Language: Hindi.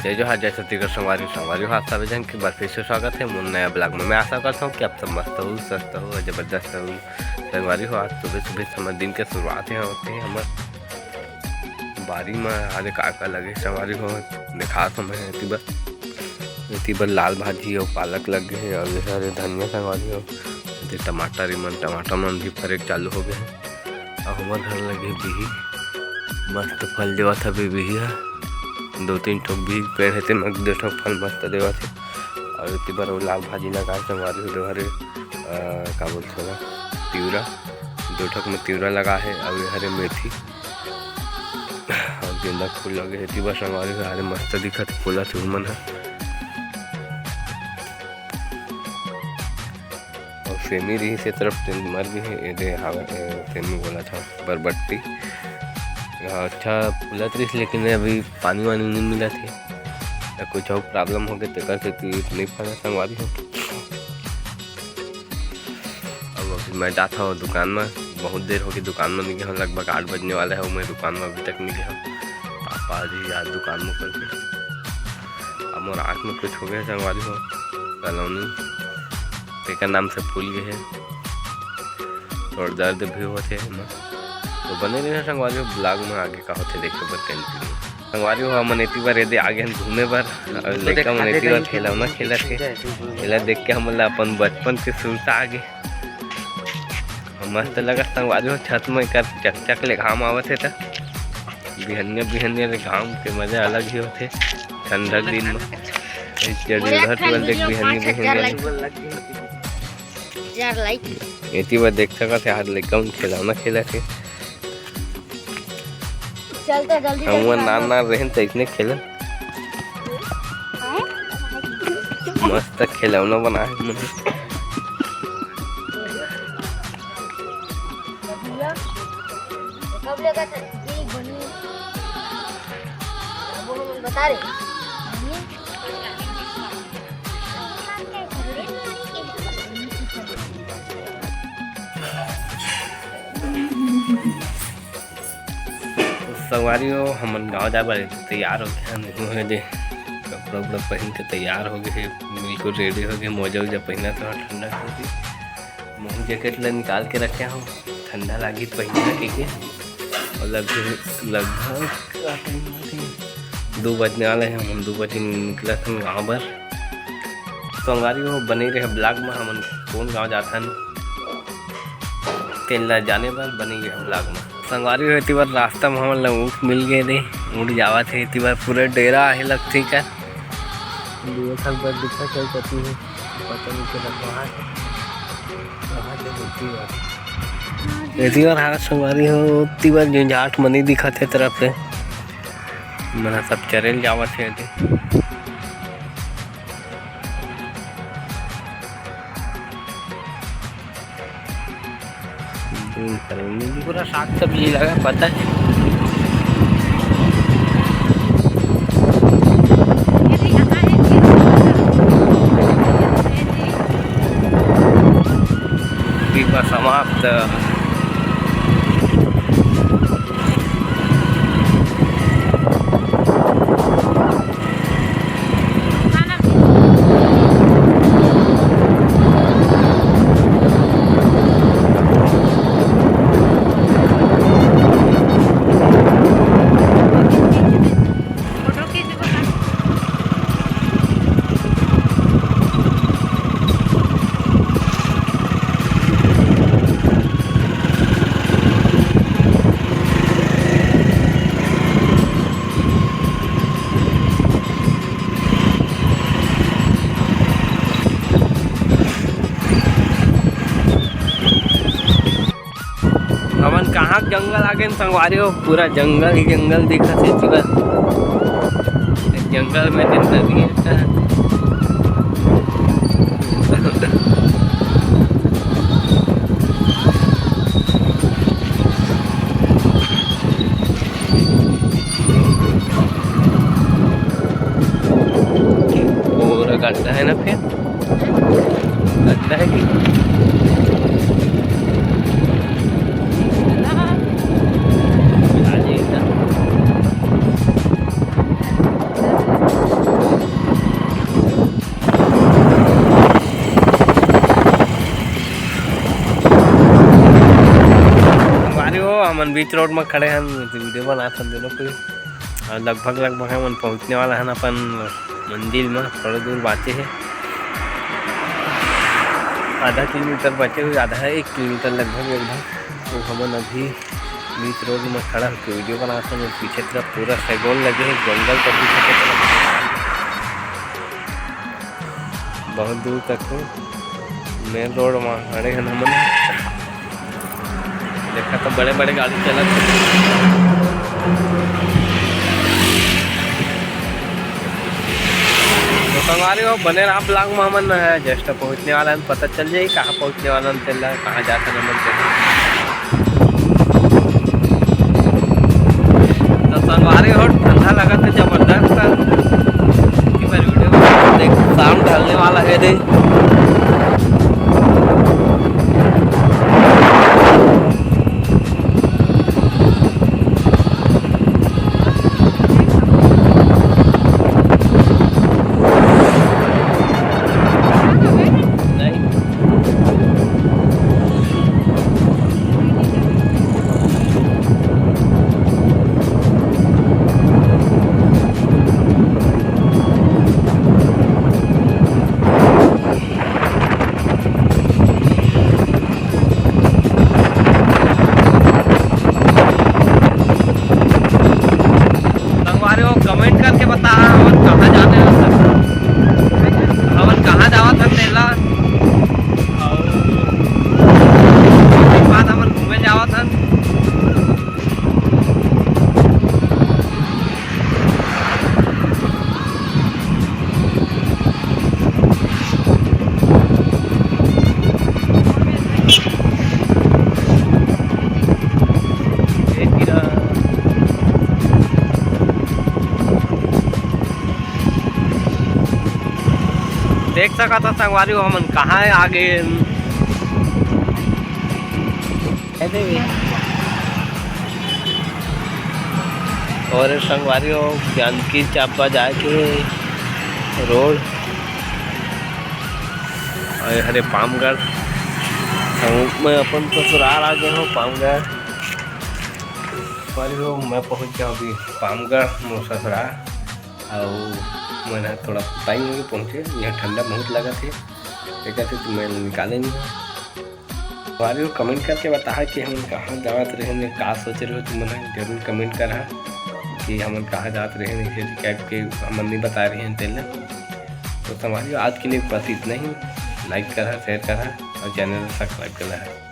जय जोहार जय छत्तीसगढ़ संगवारी हो आप सभी जन के बार फिर से स्वागत है मुन नया ब्लॉग में। मैं आशा करता हूँ कि आप सब मस्त हो, स्वस्थ हो और ज़बरदस्त हो। संगवारी हो आज सुबह सुबह समय दिन के शुरुआत है होते हैं हमारे बारी में आगे का लगे संगवारी हो दिखा समय तिबर लाल भाजी और पालक लगे है और सारे धनिया संगवारी हो टमाटर मन भी फरेक चालू हो गए और हमारे घर लगे बिही मस्त फल देवा था बिही है 2-3 ठोक भी पेड़ है मग 2 ठोक फल मस्त देवा थे और इतनी बार वो लाल भाजी लगा संगवारी हो देवारे का बोलते होगा तिवरा 2 ठोक में तिवरा लगा है और हरे मेथी और गेंदा फूल लगे इतनी बार संगवारी हो हरे मस्त दिखत फूला चूरमन है और सेमी रही से तरफ मर भी है ये हवा सेमी बोला था बरबट्टी अच्छा फूलत रही लेकिन अभी पानी वानी नहीं मिला थे या कुछ और प्रॉब्लम हो गया तो कर सकती नहीं फला संगवारी हो। अब अभी मैं जाता हूँ दुकान में, बहुत देर हो गई दुकान में नहीं गया हूँ, लगभग 8 बजने वाला है मैं दुकान में अभी तक नहीं गया हूँ। पापा जी आज दुकान में करके अब मोर आँख में कुछ हो गया संगवारी हो कलौनी तेकर नाम से फूल गए है थोड़ा दर्द भी होते हैं तो बने रहे संगवारी हो ब्लॉग में आगे का होते देखे बर कंटिन्यू संगवारी हो हम इतनी बार यदि आगे हम घूमे बर और लड़का मन इतनी बार खिलौना खेला थे खेला देख के हम अपन बचपन के सुरता आगे मस्त लगा संगवारी हो छत में कर चकचक ले घाम आवत है बिहनिया ले घाम के मजा अलग ही होते ठंडक दिन में इतनी बार देख सका थे हाथ लड़का खिलौना खेला थे चलते जल्दी हम ना रहन तो इसने खेलन मस्त खिलौना बना है मुझे कब लगा था ये बनी वो बता रहे संगवारी हो हम गाँव जा बारे तैयार हो गया दे कपड़ा उपड़ा पहन के तैयार हो गए बिल्कुल रेडी हो गए मोजा वोजा पहना तो ठंडा होगी मुँह जैकेट ला निकाल के रखे हूँ ठंडा लगी पहना के और लगभग 2 बजने वाले हैं हम 2 बजे निकला था गाँव पर संगवारी हो बने रहे ब्लॉग में हम कौन गाँव जाता तेल जाने पर बने गए ब्लॉग में संगवारी हो इतनी बार रास्ता में हम ऊँट मिल गए थे ऊँट जावा थे इतनी बार पूरा डेरा आहे लगती का दिखा चल जाती है पता नहीं चला इतनी बार हाथ संगवारी हो इतनी बार झंझाट मनी दिखा थे तरफ से मना सब चरेल जावा थे पूरा साग सब्जी लगा पता है समाप्त हमन कहाँ जंगल आ गए संगवारी हो पूरा जंगल ही जंगल दिखा थे पूरा जंगल में जिंदगी पूरा गड्ढा है ना फिर गड्ढा है कि हम बीच रोड में खड़े हैं, वीडियो बनाते हैं दोनों कोई। और लगभग हम पहुंचने वाला है अपन मंदिर में, थोड़ा दूर बाकी है, आधा किलोमीटर बचे हुए, आधा 1 किलोमीटर लगभग। तो हम अभी बीच रोड में खड़ा होकर वीडियो बनाते हैं। पीछे तरफ पूरा सैगोन लगे हैं, जंगल का पीछे की तरफ बहुत दूर तक है। मेन रोड में खड़े हैं हम, देखा तो बड़े बड़े गाड़ी चला। तो संगवारी हो बने रहा ब्लॉग में, हमन जस्ट पहुँचने वाला है, पता चल जाए कहाँ पहुँचने वाला है, चल रहा है कहाँ जाकर नमन चल। तो संगवारी हो ठंडा लगा था जबरदस्त, वीडियो शाम ढलने वाला है रे। कमेंट करके बता हमन कहाँ जाने वाला, हमन कहाँ जावा था तेला, और उसके बाद हमन घूमे जावा था। देख सका था संगवारी हो हमन कहाँ है आगे। और संगवारी हो जानकी चापा जाके रोड और हरे पामगढ़ में अपन ससुराल आ गए हो पामगढ़। संगवारी हो मैं पहुँच गया अभी पामगढ़ मोर ससुराल, और मैंने थोड़ा टाइम में पहुँचे, यहाँ ठंडा बहुत लगा थे, कहते तो मैं निकाले नहीं। हमारे को कमेंट करके बताया कि हम कहाँ जात रहे, का सोच रहे हो, तो मैंने जरूर कमेंट करा कि हम कहाँ जात रहे, कैब के हम नहीं बता रहे हैं तेल। तो हमारी आज के लिए बस इतना ही, लाइक करा, शेयर करा और चैनल सब्सक्राइब करा है।